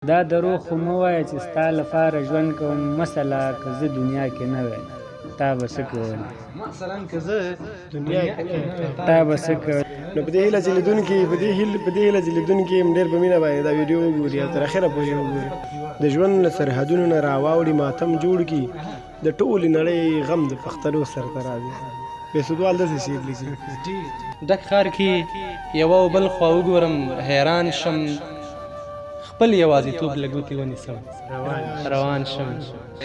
دا دروغ خو مه وایه چې ستا لپاره ژوند کوم، مثلا که زه دنیا کې نه وای تا به څه کول؟ مثلا که زه دنیا کې نه وای تا به څه کول؟ نو په دې هیله چې لیدونکي هم ډېر په مینه باندې دا ویډیو وګوري او تر اخره پورې وګوري، د ژوند له سرحدونو نه راواوړي، ماتم جوړ کړي، د ټولې نړۍ غم د پښتنو سر ته راځي. بېسودوال داسې شعر لیکي: ډک ښار کې یوه او بل خوا وګورم، حیران شم، خپل یوازیتوب له ګوتې ونیسم، روان شم.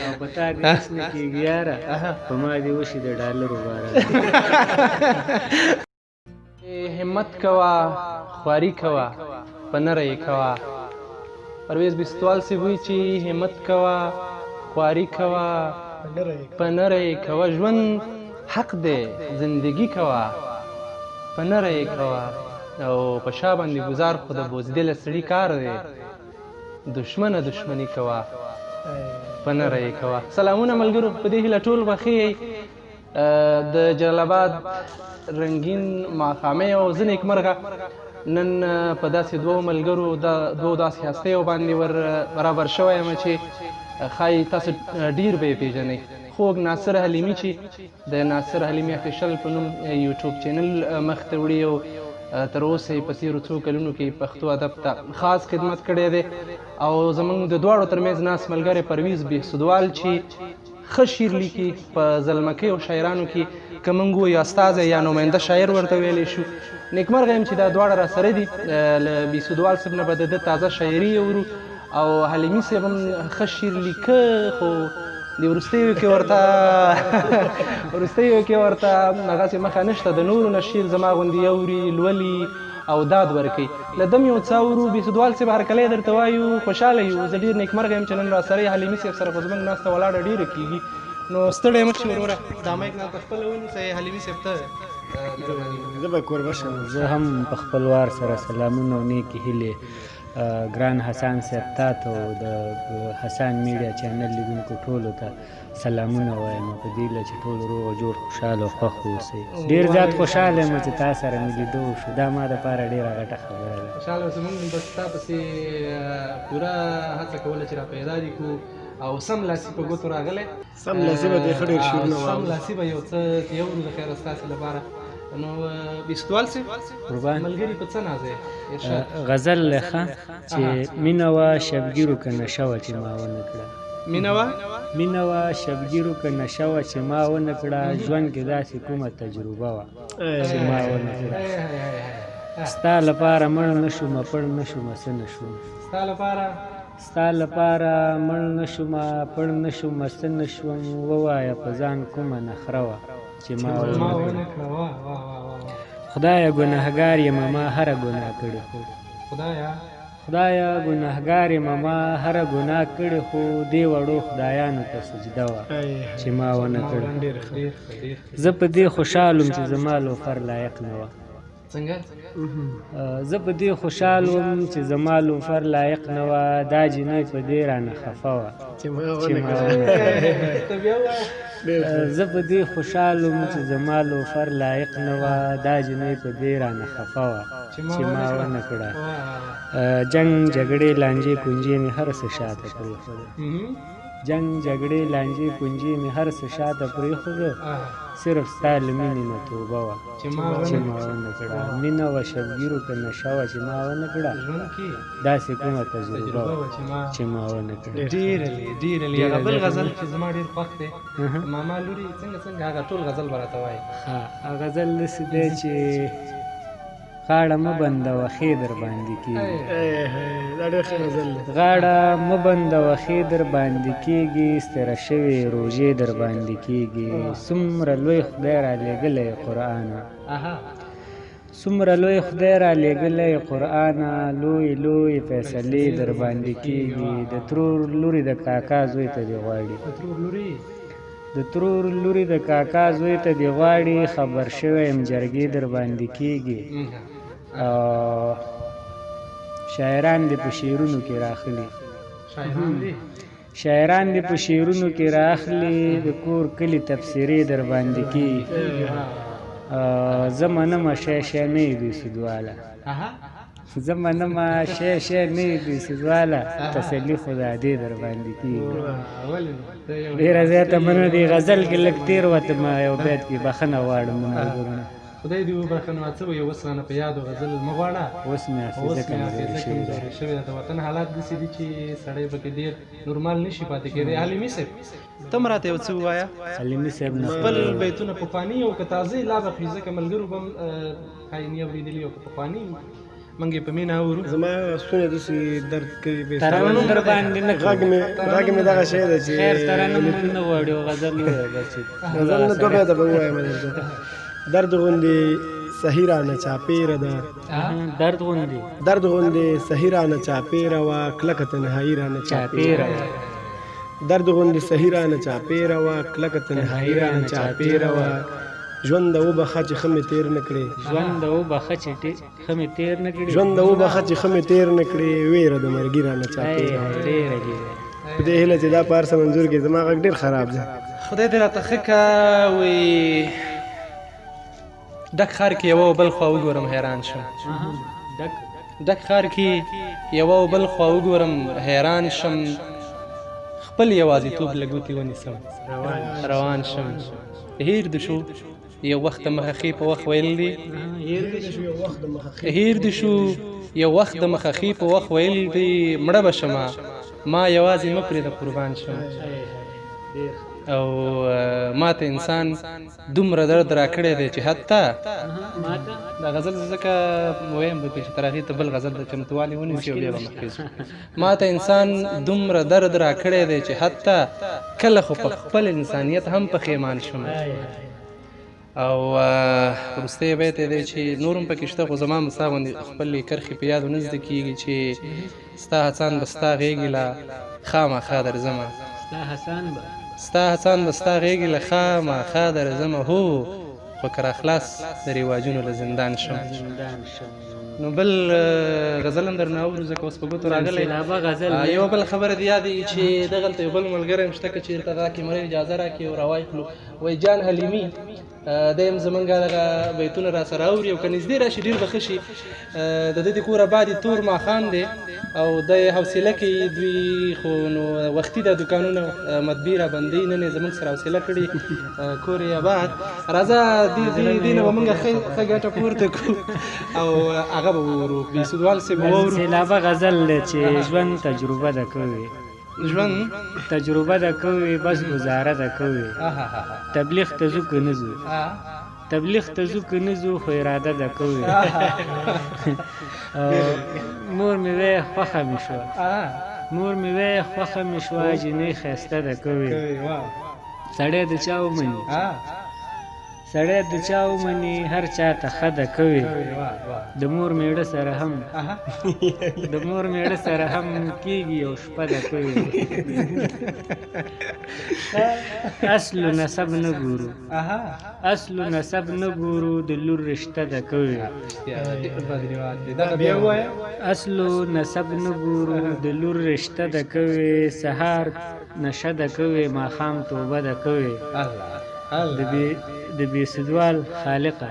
او په تا دې هېڅ نه کېږي یاره، په ما دې وشي د ډالرو باره. همت کوه، خواري کوه، په نره یې کوه. پرویز بستوال صاحب وایي چې همت کوه، خواري کوه، په نره یې کوه. ژوند حق دی، زندگی کوه، په نره یې کوه. او په شا باندې ګزار خو د بوزدله سړي کار دی. دشمنه دشمني کوه، په نره یې کوه. سلامونه ملګرو، په دې هیله ټول به ښه یئ. د جلال آباد رنګین ماښامۍ او زه نیکمرغه نن په داسې دوو ملګرو دوو داسې هستیو باندې ور برابر شوی یم چې ښایي تاسو ډېر به یې پېژنئ. خوږ ناصر حلیمي چې د ناصر حلیمي افیشل په نوم یوټیوب چینل مخ ته وړي او تر اوسه یې په تېرو څو کلونو کې پښتو ادب ته خاص خدمت کړی دی. او زموږ د دواړو ترمنځ ناست ملګری پرویز بهسودوال چې ښه شعر لیکي په زلمکۍ او شاعرانو کې، که موږ ووایو استازی یا نماینده شاعر ورته ویلی شو. نیکمرغه یم چې دا دواړه راسره دي. له بهسودوال صاحب نه به د ده تازه شاعري اورو او حلیمي صاحب هم ښه شعر لیکه، خو د وروستیو کې ورته هغسې مخه نشته. د نورو نه شعر زما غوندې اوري، لولي او داد ورکوي. له ده م یو څه اورو. بهسودوال صاحب هرکلی درته وایو، خوشحاله یو. زه ډېر نیکمرغه یم چې نن راسره یې. حلیمي صاحب سره خو زموږ ناسته ولاړه ډېره کېږي. نو ستړی مه شي وروره، دا مایک نه په خپله ونیسئ. حلیمي صاحب ته زه به کوربه شم. زه هم په خپل وار سره سلامونه او نیکې هیلې ګران حسن صاحب تا ته او د حسن میډیا چینل لیدونکو ټولو ته سلامونه وایم. په دې هیله چې ټول روغ جوړ خوشحاله او خوښ اوسئ. ډېر زیات خوشحاله یم چې تا سره مې لیدو وشو. دا ما دپاره ډېره غټه خبره ده. خوشحاله اوسه. موږ به ستا پسې پوره هڅه کوله چې را پیدا دي کړو او سم لاسي په ګوتو راغلی. سم لاسي به دې ښه ډېر شعرونه سم لاسي به یو څه تیورو د خیره ستاسې لپاره. نو بهسودوال صاحب ملګري په څه نازئ؟ غزل لیکه چې مینه وه شبګیرو که نشه وه چې ما ونه کړه. مینه وه شبګیرو که نشه وه چې ما ونه کړه. ژوند کې داسې کومه تجربه وه چې ما ونه کړه. ستا لپاره مړ نه شومه، پړ نه شومه، څه نه شوم. ستا لپاره مړ نه شومه، پړ نه شومه، څه نه شوم. ووایه په ځان کومه نخره وه چې ما ونه کړه. خدایه ګنهګار یم ما هره ګناه کړې خو خدایه ګنهګار یم ما هره ګناه کړې خو دې وړو خدایانو ته سجده وه چې ما ونه کړه. زه په دې خوشحال وم چې زما لوفر لایق نه وه. زه په دې خوشحال وم چې زما لوفر لایق نه وه. دا جینۍ په دې رانه خفه وه چې ما ونه کړه. زه په دې خوشحال وم چې زما لوفر لایق نه وه. دا جینۍ په دې رانه خفه وه چې ما ونه کړه. جنګ جګړې لانجې کونجې مې هر څه شاته پرېښوده. جنګ جګړې لانجې کونجې مې هر څه شاته پرېښوده. صرف ستا له مینې نه توبه وه چې ما ونه کړه. مینه وه شبګیرو که نشه وه چې ما ونه کړه. داسې کومه تجربه وه چې ما ونه کړه. ډېره لې. هغه بل غزل چې زما ډېر خوښ دی، ماما لورې څنګه هغه ټول غزل به راته وایي. غزل داسې دی چې غاړه مه بندوه ښې در باندې کېږي. دا ډېر ښه غزل دی. غاړه مه بندوه ښې در باندې کېږي. ستره شوې روژې در باندې کېږي. څومره لوی خدای را لېږلی قرآنه، څومره لوی خدای را لېږلی قرآنه. لوی فیصلې در باندې کېږي. د ترور لورې د کاکا زوی ته دې غواړي. د ترور لورې د کاکا زوی ته دې غواړي. خبر شوی یم جرګې در باندې کېږي. شاعران دې په شعرونو کې راخلي. شاعران دې په شعرونو کې راخلي. د کور کلي تبصرې در باندې کېږي. زه منمه شی نه یې بهسودواله. زه منمه شی نه دي سیدواله تسلي خو د ادې در باندې کېږي ډېره زیاته مننه دي غزل کې لږ تېر وتم یو بیت کې بخښنه غواړم ملګرونه خدای دې وبخښه نو څه وایي اوس رانه په یاد غزل مه غواړه اوس مې حافظه کمزورې شوې ده د وطن حالات داسې دي چې سړی پکې ډېر نورمال نشي پاتې کېدی حلیمي صاحب ته هم راته یو څه ووایه حلیمي صاحب نه خپل بیتونه پخواني او که تازه لا بخوي ځکه ملګرو به هم ښایي نه اورېدلي او که پخواني موږ یې په مینه اورو زما ستونی داسې درد کوي ترانه در باندې نه غږ مې دغه شی ده چې خیر ترانه مونږ نه غواړو غزل ووایه بس غزل نه دوه بیته به ووایم درته درد غوندې صحیح رانه چاپېره ده درد غوندې صحیح رانه چاپېره وه کلکه تنهایي رانه چاپېره وه درد غوندې صحیح رانه چاپېره وه کلکه تنهایي رانه چاپېره وه ژوند د وبخه چې ښه مې تېر نه کړې ژوند د وبخه چې ښه مې تېر نه کړې ژوند د وبخه چې ښه مې تېر نه کړې ویره د مرګي رانه چاپېره وه ډېره په دې هیله چې دا په هر څه منظور کې زما غږ ډېر خراب دی خدای دې راته ښه که وایي ډک ښار کې یوه بل خوا وګورم حیران شم ډک ښار کې یوه بل خوا وګورم حیران شم خپل یوازیتوب له ګوتې ونیسم روان شم هیر دې شو یو وخت د مخخې په وخت ویل دي هیر دې شو یو وخت د مخخې په وخت ویل دي مړه به شمه ما یوازې مه پرېږده قربان شم او ما ته انسان دومره درد را کړی دی چې حتی دا غزل ځکه ویم به چې تر هغې ته بل غزل د چمتووالي ونیسي او بیا به مخکې ځو ما ته انسان دومره درد را کړی دی چې حتی کله خو په خپل انسانیت هم پښیمان شم او وروستی بیت یې دی چې نور هم پکې شته خو زما مستا غوندې خپلې کرښې په یاد ونه زده کېږي چې ستا هڅان به ستا غېږې له خامخا درځمه ستا هڅان به ستا غېږې له خامخا درځمه هو خو که راخلاص د رواجونو له زندان شم نو بل غزل هم درنه اورو ځکه اوس په ګوتو راغلی یوه بله خبره دې یادې چې دغلته یو بل ملګری هم شته که چېرته دا کیمرې اجازه راکړي او راوایخلو وایي جان حلیمي دی هم زمونږ دغه بیتونه را سره اوري او که نږدې راشي ډېر به ښه شي د ده د کوره بعد تور ماښام دی او د حوصله کې دوی خو نو وختي د دوکانونه مطبعې را بندوي نن یې زموږ سره حوصله کړي کور یې آباد راځه دې نه به مونږ ښه ګټه پورته کړو او هغه به وورو بېسودوال صاحب به واورو سېلابه غزل دی چې ژوند تجربه ده کوي ژوند تجربه ده کوي بس گزاره ده کوي تبلیغ ته ځو که نه ځو تبلیغ ته ځو که نه ځو خو اراده ده کوي مور مې وی خوښه مې شوه مور مې وی خوښه مې شوه جنۍ ښایسته ده کوي سړی د چا ومني سړی د چا ومني هر چا ته ښه ده کوي د مور میړه سره هم د مور میړه سره هم کېږي یو شپه ده کوي اصل و نسب نه ګورو اصل و نسب نه ګورو د لور رشته ده کوي اصل و نسب نه ګورو د لور رشته ده کوي سهار نشه ده کوي ماښام توبه ده کوي د بېسدوال خالقه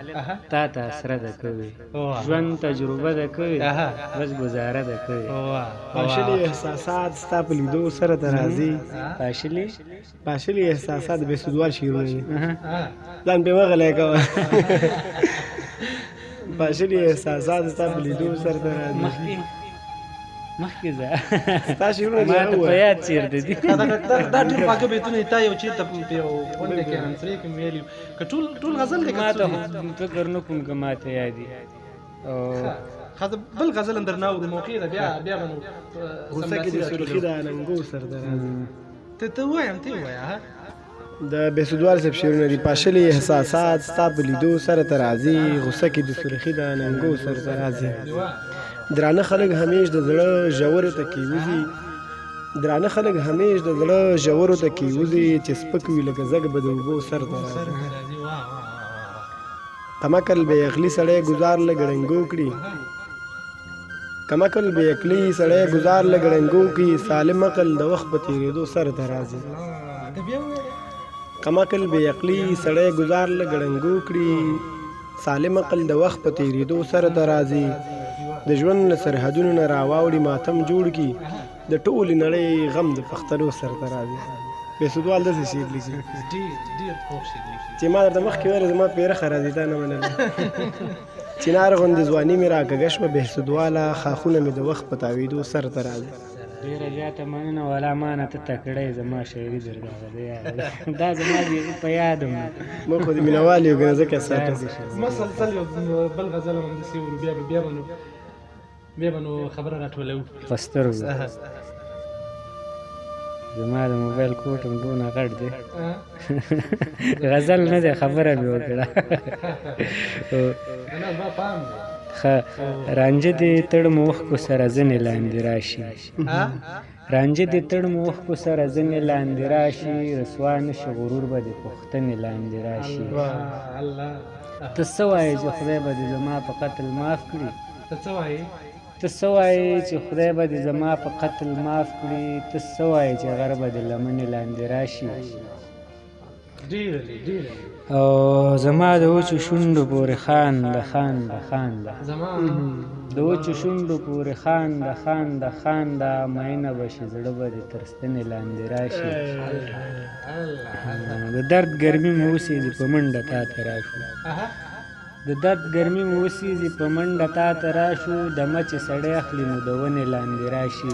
تا ته اسره ده کوي ژوند تجربه ده کوي بس گزاره ده کوي پاشلي احساسات ستا په لیدو سره ته راځي پاشلي احساسات د بېسدوال شعرونه دي ځان پې مه غلی کوه پاشلي احساسات ستا په لیدو سره ته راځي مخکې ځه ستا شعرونه ما ته په یاد چېرته دي دا ډېر خواږه بیتونه دي تا یو چېرته په یو غونډه کې انسرې کې مې ویلي که ټول غزل دی ما ته فکر نه کوم که ما ته یاد دي بل غزل هم درنه اورو موقع ده بیا به نو غوسه کې د سرخي د اننګو سره ته راځي ته وایم ته ووایه د بېسدوال صاحب شعرونه دي پاشلي احساسات ستا په لیدو سره ته راځي غوسه کې د سرخي د اننګو سره ته راځي درانه خلک همیش د زړه ژورو ته کېوځي درانه خلک همیش د زړه ژورو ته کېوځي چې سپک وي لکه زګ به د اوبو سر ته راځي کمکل بې عقلي سړی ګزار له ګړنګو کړي کمکل بې عقلي سړی ګزار له ګړنګو کړي سالم عقل د وخت په تېرېدو سر ته راځي کمکل بې عقلي سړی ګزار له ګړنګو کړي سالم عقل د وخت په تېرېدو سر ته راځي د ژوند له سرحدونو نه راواوړي ماتم جوړ کړي د ټولې نړۍ غم د پښتنو سر ته راځي. بېسودوال داسې شعر لیکي چې ما درته مخکې ویل زما پیرخه راځي تا نه منله. چنار غوندې ځواني مې راکږه شوه بېسودواله خاښونه مې د وخت په تاویدو سر ته راځي. ډېره زیاته مننه والا مانه ته تکړه زما شاعري درغله دا زما په یاد م موږ خو د مینهوال یو که نه ځکه ساتو مسلسل یو بل غزل هم همداسې ورو بیا به نو خبره راټولوو په سترګو. زما د موبایل کوټ هم دونه غټ دی غزل نه دی خبره مې وکړه. ښه رانجه دې تړم اوښکو سره ځنې لاندې راشي رانجه دې تړم اوښکو سره ځنې لاندې راشي رسوا نشي غرور به دې پوښتنې لاندې راشي. ته څه وایې چې خدای به دې زما په قتل معاف کړي ته څه وایې چې خدای به دې زما په قتل معاف کړي ته څه وایې چې غر به دې لمنې لاندې راشي. او زما د وچو شونډو پورې خانده خانده خانده د وچو شونډو پورې خانده خانده خانده مینه به شي زړه به دې تر ستنې لاندې راشي. د درد ګرمي مې وسېږي په منډه تا ته راشو د درد ګرمي مې وسېږي په منډه تا ته راشو دمه چې سړی اخلي نو د ونې لاندې راشي.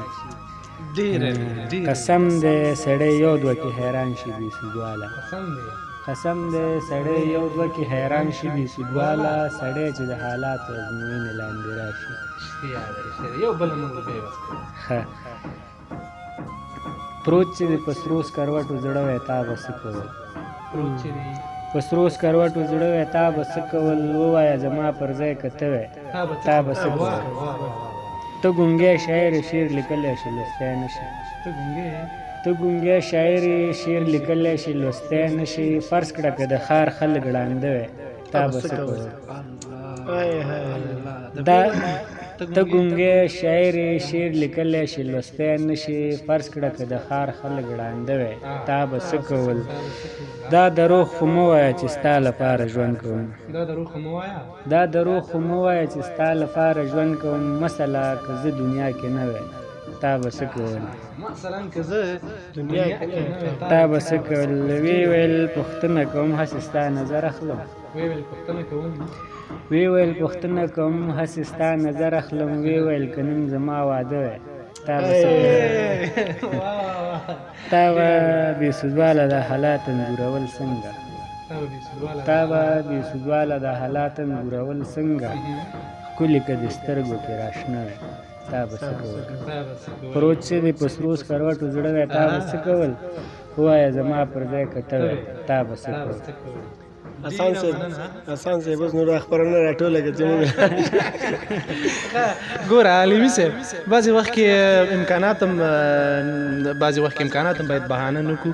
قسم دی سړی یو دوه کې حیران شي بېسودواله قسم دی سړی یو دوه کې حیران شي بېسودواله سړی چې د حالاتو ازموینې لاندې راشي. ښه پروت چې د په سرو سکروټو زړه وی تا به څه کول په سرو سکروټو زړه وی تا به څه کول ووایه زما پر ځای که ته وی تا به څه کول. ته ګونګی شاعر شعر لیکلی شي لوستی نه شي ته ګونګی شاعر شعر لیکلی شي لوستی نه شي فرض کړه که د ښار خلک ړانده وی تا به څه کول. ته ګونګی شاعر شعر لیکلی شي لوستی نه شي فرض کړه که د ښار خلک ړانده وی تا به څه کول. دا دروغ خو مه وایه چې ستا لپاره ژوند کوم دا دروغ خو مه وایه چې ستا لپاره ژوند کوم مثلا که زه دنیا کې نه وی تا به څه کول تا به څه کول. وی ویل پوښتنه کوم هسې ستا نظر اخلم وی ویل پوښتنه کوم هسې ستا نظر اخلم وی ویل که نن زما واده وی تا به څه کول. تا به بېسودواله د حالات انځورول څنګه تا به بېسودواله د حالات انځورول څنګه ښکلي که د سترګو کې راشنه وی تا به څه کول. پروت چې دې په سرو سکروټو زړه وی تا به څه کول ووایه زما پر ځای که ته وی تا به څه کول. حسن صاحب اوس نو دا خپرونه راټوله کړه چې موږ ګوره علمي صاحب بعضې وخت کې امکانات هم باید بهانه نه کړو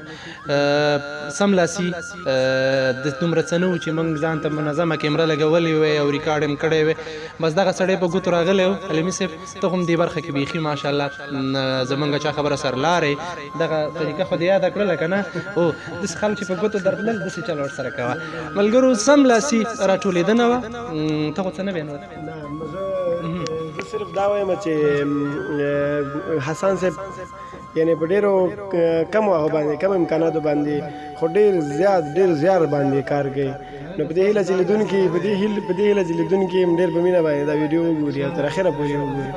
سملاسي د دومره څه نه و چې موږ ځان ته منظمه کیمره لګولې وی او ریکارډ هم کړی وی بس دغه سړی په ګوتو راغلی و. علمي صاحب ته هم دې برخه کې بیخي ماشاءالله زمونږ چا خبره سرلارې دغه طریقه خو دې یاده کړله که نه او داسې خلک چې په ګوتو درتلل داسې چل ورسره کوه. ملګرو سملاسي راټولېدنه وه ته خو څه نه وینه زه صرف دا وایم چې حسن صاحب یعنی په ډېرو کم وخت باندې کم امکاناتو باندې خو ډېر زیات باندې کار کوي. نو په دې هیله چې لیدونکي ډېر په مینه باندې دا ویډیو وګوري او تر اخره پورې وګوري.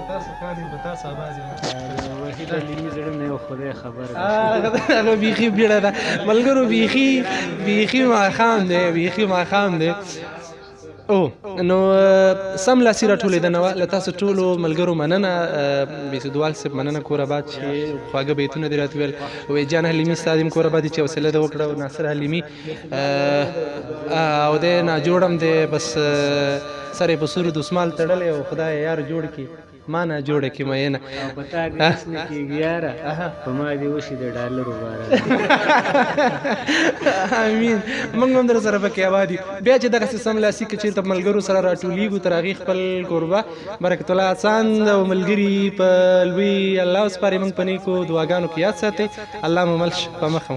هغه بیخي بیړه ده ملګرو بیخي ماښام دی او نو سملاسي راټولېدنه وه له تاسو ټولو ملګرو مننه بېسودوال صاحب مننه کور آباد چې خواږه بیتونه دې راته ویل وی جان حلیمي ستا دې هم کور آباد چې حوصله ده وکړه ناصر حلیمي او دی ناجوړ هم دی بس سر یې په سورو دسمال تړلی او خدای یار جوړ کړي ما نه جوړه کې مینه په تا دې هېڅ نه کېږي یاره په ما دې وشي د ډالرو باره امین موږ هم در سره پکې آباد یو. بیا چې دغسې سملاسي که چېرته ملګرو سره راټولېږو تر هغې خپل کوربه برکت الله احسان او ملګري په لوی الله وسپارئ موږ په نیکو دعاګانو کې یاد ساتئ. الله مو مل په مخه